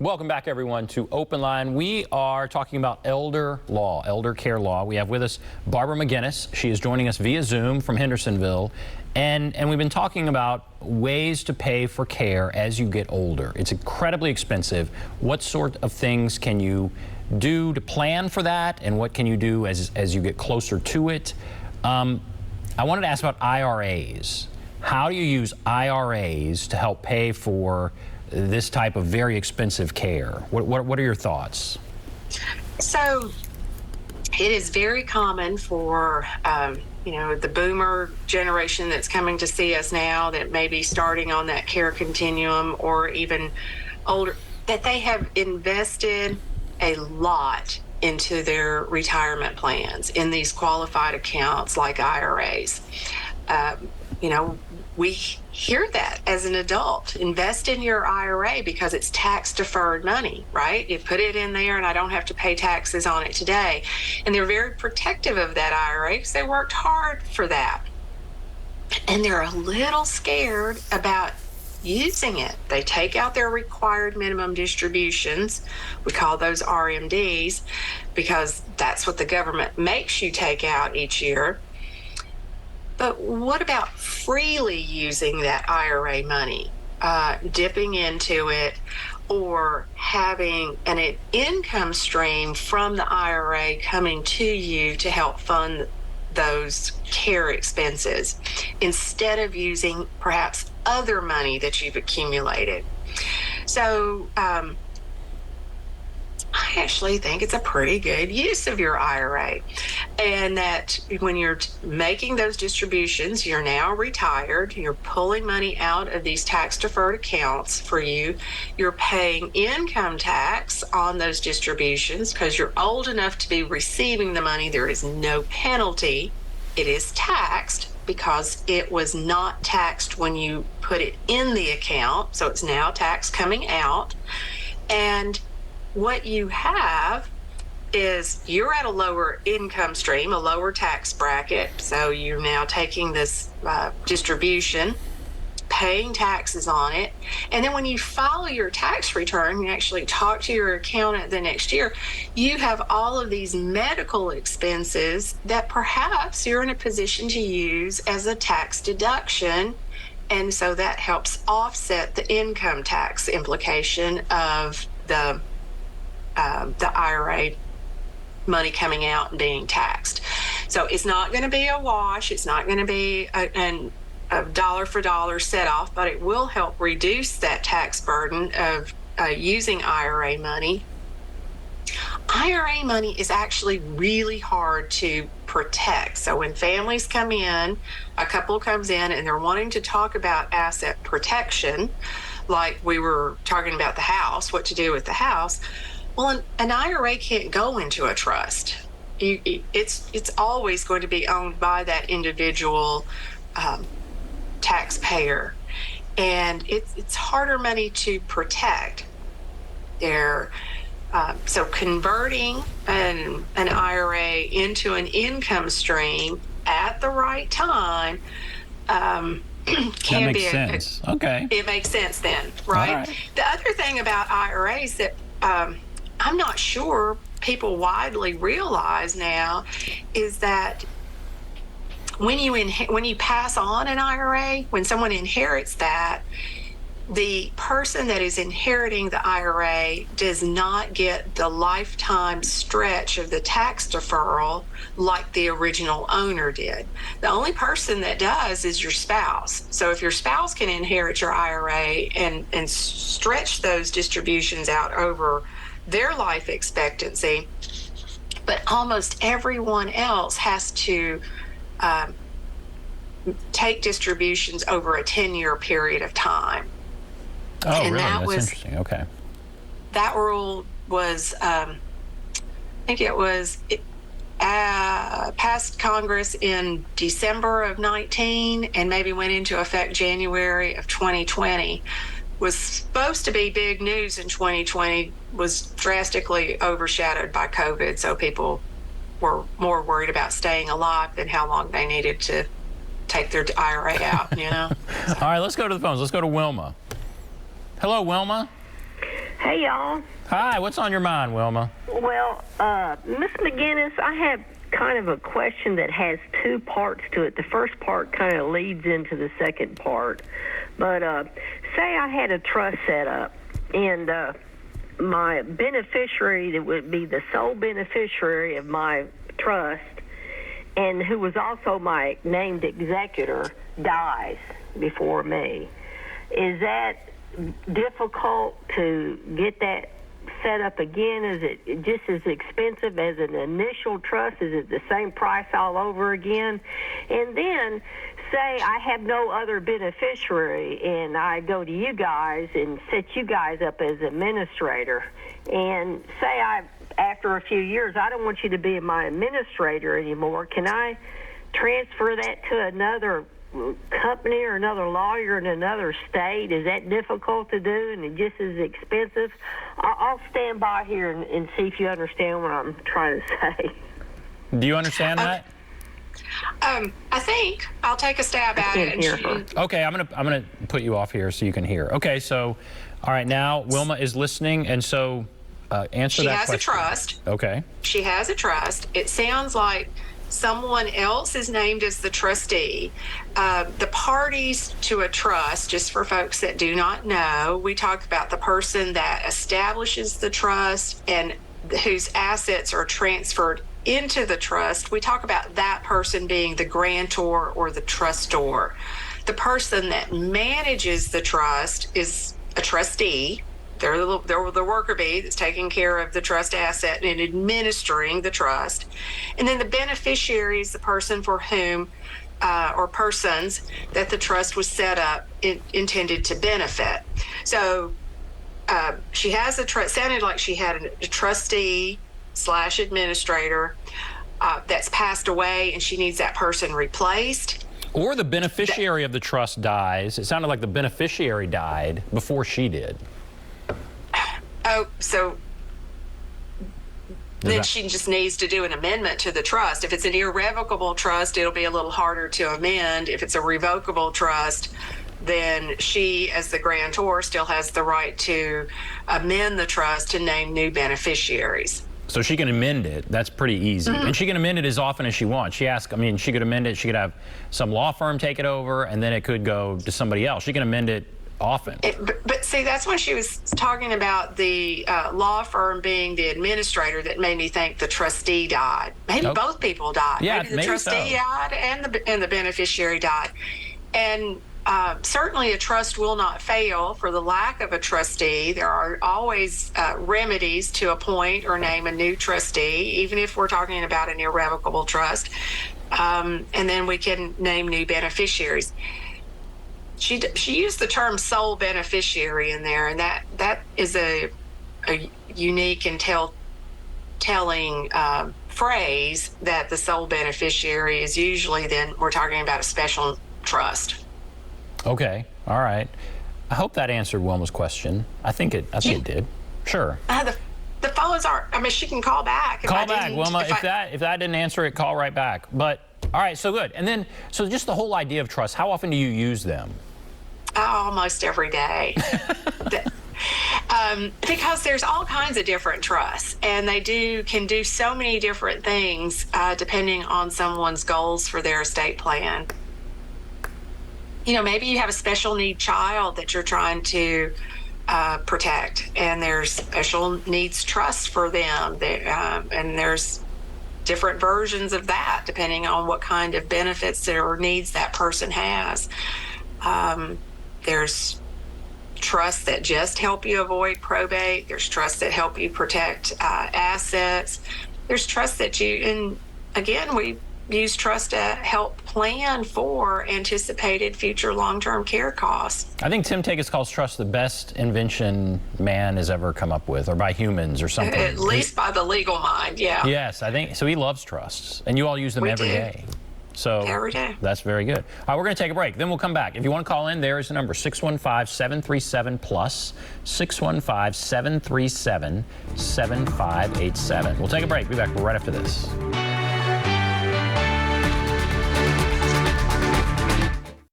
Welcome back, everyone, to OpenLine. We are talking about elder law, elder care law. We have with us Barbara McGinnis. She is joining us via Zoom from Hendersonville. And we've been talking about ways to pay for care as you get older. It's incredibly expensive. What sort of things can you do to plan for that, and what can you do as you get closer to it? I wanted to ask about IRAs. How do you use IRAs to help pay for this type of very expensive care? What are your thoughts? So it is very common for the boomer generation that's coming to see us now, that may be starting on that care continuum or even older, that they have invested a lot into their retirement plans in these qualified accounts like IRAs. We hear that as an adult. Invest in your IRA because it's tax deferred money, right? You put it in there and I don't have to pay taxes on it today. And they're very protective of that IRA because they worked hard for that. And they're a little scared about using it. They take out their required minimum distributions. We call those RMDs because that's what the government makes you take out each year. But what about freely using that IRA money, dipping into it, or having an income stream from the IRA coming to you to help fund those care expenses instead of using perhaps other money that you've accumulated? So I actually think it's a pretty good use of your IRA, and that when you're making those distributions, you're now retired, you're pulling money out of these tax deferred accounts for you, you're paying income tax on those distributions because you're old enough to be receiving the money. There is no penalty. It is taxed because it was not taxed when you put it in the account, so it's now tax coming out. And what you have is you're at a lower income stream, a lower tax bracket. So you're now taking this distribution, paying taxes on it. And then when you file your tax return, you actually talk to your accountant the next year, you have all of these medical expenses that perhaps you're in a position to use as a tax deduction. And so that helps offset the income tax implication of the IRA money coming out and being taxed. So it's not going to be a wash. It's not going to be a dollar for dollar set off, but it will help reduce that tax burden of using IRA money. IRA money is actually really hard to protect. So when families come in, a couple comes in and they're wanting to talk about asset protection, like we were talking about the house, what to do with the house. Well, an IRA can't go into a trust. It's always going to be owned by that individual taxpayer, and it's harder money to protect. So converting an IRA into an income stream at the right time can that makes sense. Okay. It makes sense then, right? All right. The other thing about IRAs that I'm not sure people widely realize now is that when you pass on an IRA, when someone inherits that, the person that is inheriting the IRA does not get the lifetime stretch of the tax deferral like the original owner did. The only person that does is your spouse. So if your spouse can inherit your IRA and stretch those distributions out over their life expectancy, but almost everyone else has to take distributions over a 10-year period of time. Oh, and really? That's interesting. Okay. That rule was, I think it was passed Congress in December of 19 and maybe went into effect January of 2020. Was supposed to be big news in 2020, was drastically overshadowed by COVID. So people were more worried about staying alive than how long they needed to take their IRA out, So. All right, let's go to the phones. Let's go to Wilma. Hello, Wilma. Hey, Hey, y'all. Hi, what's on your mind, Wilma? Well, Miss McGinnis, I have kind of a question that has two parts to it. The first part kind of leads into the second part. But say I had a trust set up, and my beneficiary, that would be the sole beneficiary of my trust, and who was also my named executor, dies before me. Is that difficult to get that set up again? Is it just as expensive as an initial trust? Is it the same price all over again? And then say I have no other beneficiary and I go to you guys and set you guys up as administrator, and say after a few years I don't want you to be my administrator anymore. Can I transfer that to another company or another lawyer in another state? Is that difficult to do and just as expensive? I'll stand by here and see if you understand what I'm trying to say. Do you understand that? I think I'll take a stab at it. Okay, I'm gonna put you off here so you can hear. Okay, so all right, now Wilma is listening, and so answer that question. She has a trust. Okay. She has a trust. It sounds like someone else is named as the trustee. The parties to a trust, just for folks that do not know, we talk about the person that establishes the trust and whose assets are transferred into the trust. We talk about that person being the grantor or the trustor. The person that manages the trust is a trustee. They're the worker bee that's taking care of the trust asset and administering the trust. And then the beneficiary is the person for whom, or persons that the trust was set up intended to benefit. So she has a trust, sounded like she had a trustee / administrator that's passed away and she needs that person replaced. Or the beneficiary of the trust dies. It sounded like the beneficiary died before she did. Oh, so then she just needs to do an amendment to the trust. If it's an irrevocable trust, it'll be a little harder to amend. If it's a revocable trust, then she, as the grantor, still has the right to amend the trust to name new beneficiaries. So she can amend it. That's pretty easy. Mm-hmm. And she can amend it as often as she wants. She could amend it. She could have some law firm take it over, and then it could go to somebody else. She can amend it often. But see, that's when she was talking about the law firm being the administrator that made me think the trustee died. Maybe both people died. Yeah, maybe the trustee died and the beneficiary died. And certainly a trust will not fail for the lack of a trustee. There are always remedies to appoint or name a new trustee, even if we're talking about an irrevocable trust. And then we can name new beneficiaries. She used the term sole beneficiary in there, and that is a unique and telling phrase, that the sole beneficiary is usually, then we're talking about a special trust. Okay, all right. I hope that answered Wilma's question. I think it did. Sure. The phones are. I mean, she can call back. Call back, Wilma. If that didn't answer it, call right back. But all right, so good. And then, so just the whole idea of trust. How often do you use them? Almost every day. Because there's all kinds of different trusts, and they can do so many different things depending on someone's goals for their estate plan. You know, maybe you have a special need child that you're trying to protect, and there's special needs trust for them, and there's different versions of that depending on what kind of benefits or needs that person has. There's trusts that just help you avoid probate. There's trusts that help you protect assets. There's trusts and again, we use trust to help plan for anticipated future long-term care costs. I think Tim Tagus calls trust the best invention man has ever come up with, or by humans or something. At least by the legal mind, yeah. Yes, I think so. He loves trusts, and you all use them every day. So every day. That's very good. All right, we're going to take a break. Then we'll come back. If you want to call in, there is the number, 615-737-PLUS, 615-737-7587. We'll take a break. Be back right after this.